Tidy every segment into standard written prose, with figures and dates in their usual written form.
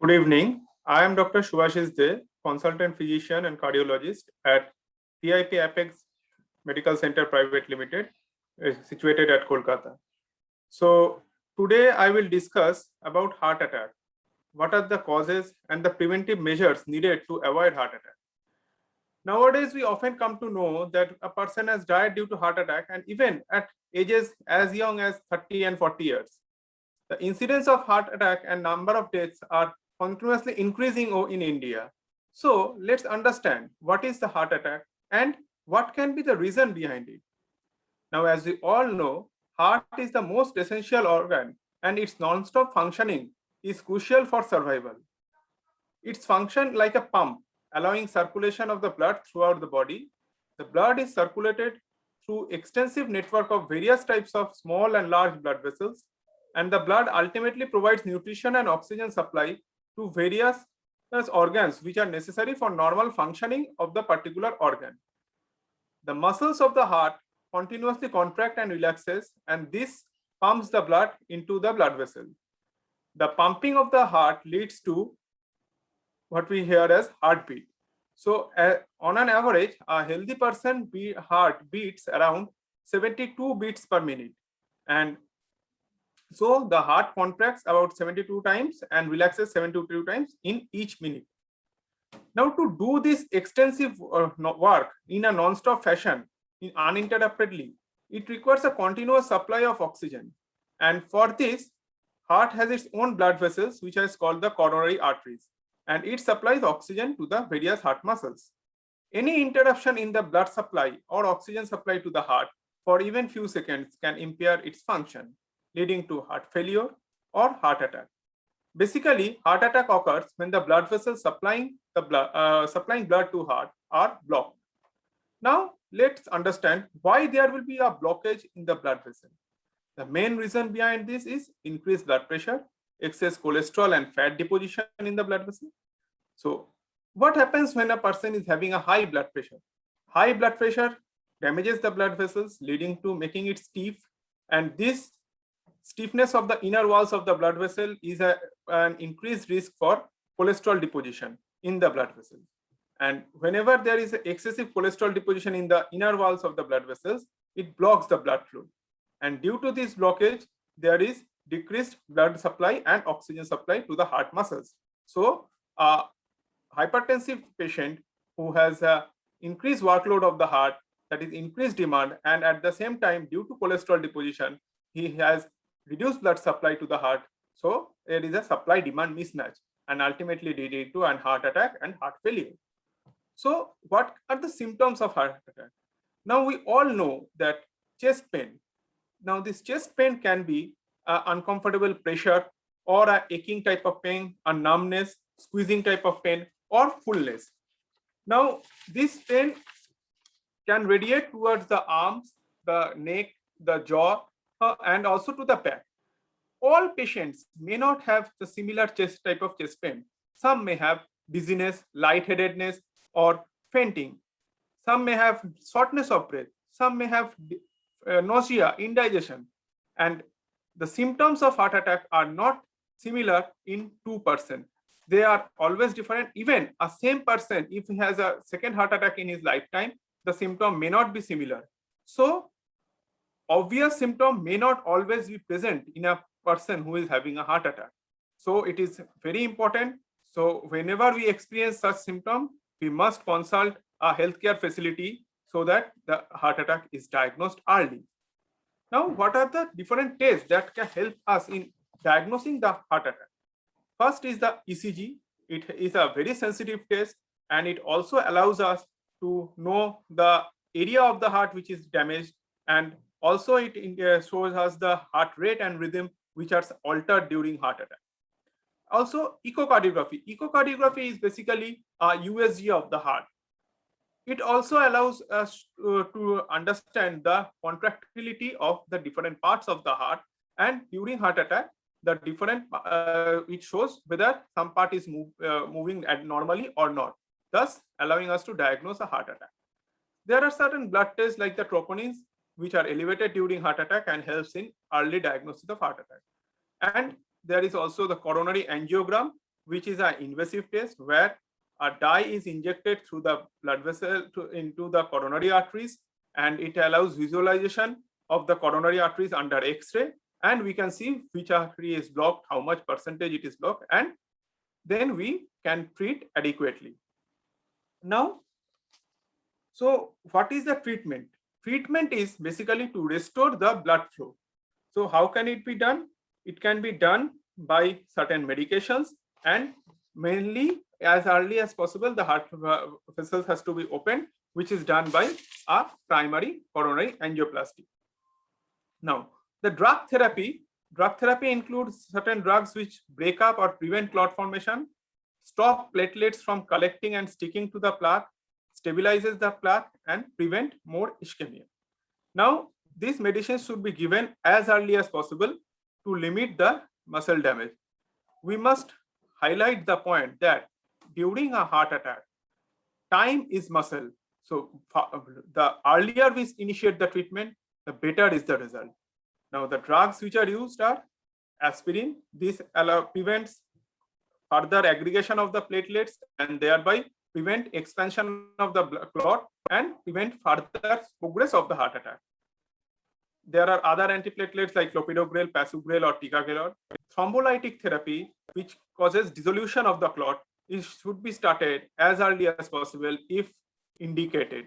Good evening. I am Dr. Subhashish De, consultant physician and cardiologist at PIP Apex Medical Center Private Limited, situated at Kolkata. So today I will discuss about heart attack. What are the causes and the preventive measures needed to avoid heart attack? Nowadays, we often come to know that a person has died due to heart attack, and even at ages as young as 30 and 40 years. The incidence of heart attack and number of deaths are continuously increasing in India. So let's understand what is the heart attack and what can be the reason behind it. Now, as we all know, heart is the most essential organ and its non-stop functioning is crucial for survival. It's function like a pump, allowing circulation of the blood throughout the body. The blood is circulated through extensive network of various types of small and large blood vessels, and the blood ultimately provides nutrition and oxygen supply to various organs which are necessary for normal functioning of the particular organ. The muscles of the heart continuously contract and relaxes, and this pumps the blood into the blood vessel. The pumping of the heart leads to what we hear as heartbeat. So on an average, a healthy person heart beats around 72 beats per minute, and so the heart contracts about 72 times and relaxes 72 times in each minute. Now, to do this extensive work in a non-stop fashion, uninterruptedly, it requires a continuous supply of oxygen. And for this, heart has its own blood vessels, which is called the coronary arteries, and it supplies oxygen to the various heart muscles. Any interruption in the blood supply or oxygen supply to the heart for even few seconds can impair its function, leading to heart failure or heart attack. Basically, heart attack occurs when the blood vessels supplying blood to heart are blocked. Now, let's understand why there will be a blockage in the blood vessel. The main reason behind this is increased blood pressure, excess cholesterol and fat deposition in the blood vessel. So, what happens when a person is having a high blood pressure? High blood pressure damages the blood vessels, leading to making it stiff, and this stiffness of the inner walls of the blood vessel is an increased risk for cholesterol deposition in the blood vessel. And whenever there is excessive cholesterol deposition in the inner walls of the blood vessels, it blocks the blood flow. And due to this blockage, there is decreased blood supply and oxygen supply to the heart muscles. So a hypertensive patient who has increased workload of the heart, that is increased demand, and at the same time, due to cholesterol deposition, he has reduced blood supply to the heart. So there is a supply demand mismatch and ultimately leading to an heart attack and heart failure. So what are the symptoms of heart attack? Now we all know that chest pain. Now this chest pain can be uncomfortable pressure or a aching type of pain, a numbness, squeezing type of pain, or fullness. Now this pain can radiate towards the arms, the neck, the jaw, and also to the back. All patients may not have the similar type of chest pain. Some may have dizziness, lightheadedness, or fainting. Some may have shortness of breath. Some may have nausea, indigestion. And the symptoms of heart attack are not similar in two persons. They are always different. Even a same person, if he has a second heart attack in his lifetime, the symptom may not be similar. So obvious symptom may not always be present in a person who is having a heart attack. So it is very important. So whenever we experience such symptom, we must consult a healthcare facility so that the heart attack is diagnosed early. Now, what are the different tests that can help us in diagnosing the heart attack? First is the ECG. It is a very sensitive test, and it also allows us to know the area of the heart which is damaged, and also it shows us the heart rate and rhythm which are altered during heart attack. Also, echocardiography. Echocardiography is basically a USG of the heart. It also allows us to understand the contractility of the different parts of the heart, and during heart attack, the different it shows whether some part is moving normally or not, thus allowing us to diagnose a heart attack. There are certain blood tests like the troponins, which are elevated during heart attack and helps in early diagnosis of heart attack. And there is also the coronary angiogram, which is an invasive test where a dye is injected through the blood vessel into the coronary arteries, and it allows visualization of the coronary arteries under X-ray, and we can see which artery is blocked, how much percentage it is blocked, and then we can treat adequately. Now, so what is the treatment? Treatment is basically to restore the blood flow. So how can it be done? It can be done by certain medications, and mainly as early as possible the heart vessels has to be opened, which is done by a primary coronary angioplasty. Now, the drug therapy includes certain drugs which break up or prevent clot formation, stop platelets from collecting and sticking to the plaque, stabilizes the plaque, and prevent more ischemia. Now, these medicines should be given as early as possible to limit the muscle damage. We must highlight the point that during a heart attack, time is muscle. So the earlier we initiate the treatment, the better is the result. Now, the drugs which are used are aspirin. This prevents further aggregation of the platelets and thereby prevent expansion of the clot and prevent further progress of the heart attack. There are other antiplatelets like clopidogrel, pasugrel, or ticagrelor. Thrombolytic therapy, which causes dissolution of the clot, should be started as early as possible if indicated.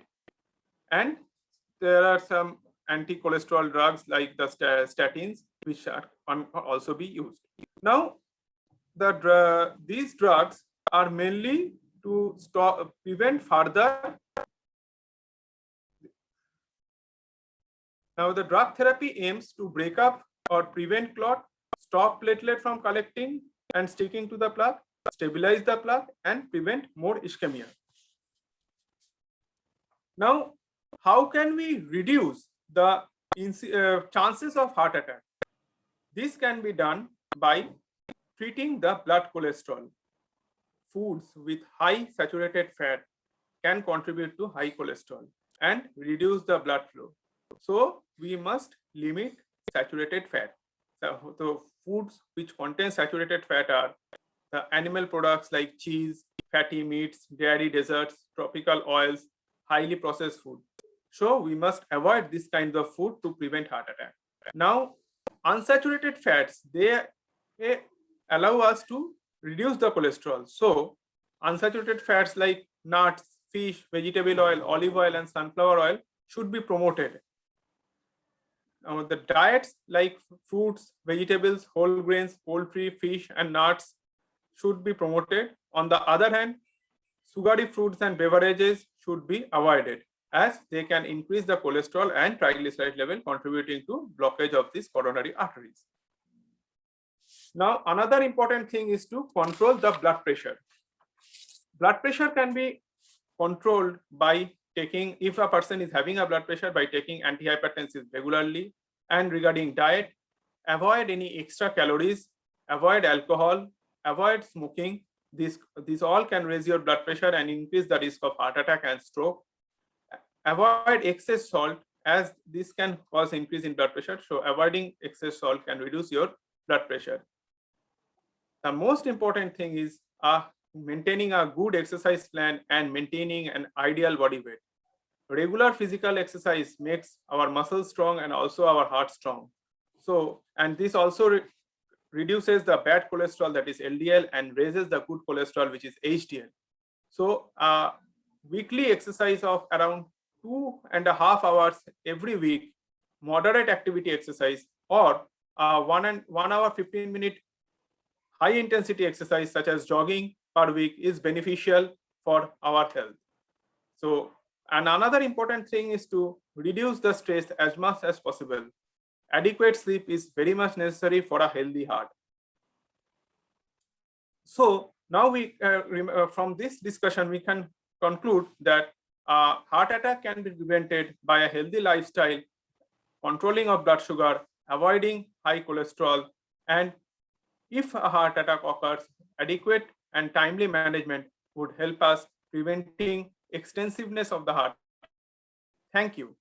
And there are some anti-cholesterol drugs like the statins, which are also be used. Now, these drugs are mainly to prevent further. Now, the drug therapy aims to break up or prevent clot, stop platelet from collecting and sticking to the plaque, stabilize the plaque, and prevent more ischemia. Now, how can we reduce the chances of heart attack? This can be done by treating the blood cholesterol. Foods with high saturated fat can contribute to high cholesterol and reduce the blood flow. So we must limit saturated fat. So the foods which contain saturated fat are the animal products like cheese, fatty meats, dairy desserts, tropical oils, highly processed food. So we must avoid this kind of food to prevent heart attack. Now, unsaturated fats, they allow us to reduce the cholesterol. So unsaturated fats like nuts, fish, vegetable oil, olive oil, and sunflower oil should be promoted. Now, the diets like fruits, vegetables, whole grains, poultry, fish, and nuts should be promoted. On the other hand, sugary foods and beverages should be avoided, as they can increase the cholesterol and triglyceride level, contributing to blockage of these coronary arteries. Now, another important thing is to control the blood pressure. Blood pressure can be controlled by taking, if a person is having a blood pressure, by taking antihypertensives regularly. And regarding diet, avoid any extra calories, avoid alcohol, avoid smoking. These all can raise your blood pressure and increase the risk of heart attack and stroke. Avoid excess salt, as this can cause increase in blood pressure. So avoiding excess salt can reduce your blood pressure. The most important thing is maintaining a good exercise plan and maintaining an ideal body weight. Regular physical exercise makes our muscles strong and also our heart strong. So, and this also reduces the bad cholesterol, that is LDL, and raises the good cholesterol, which is HDL. So weekly exercise of around 2.5 hours every week, moderate activity exercise, or 1 hour 15-minute high intensity exercise such as jogging per week is beneficial for our health. So, and another important thing is to reduce the stress as much as possible. Adequate sleep is very much necessary for a healthy heart. So now we from this discussion we can conclude that heart attack can be prevented by a healthy lifestyle, controlling of blood sugar, avoiding high cholesterol, and if a heart attack occurs, adequate and timely management would help us preventing extensiveness of the heart. Thank you.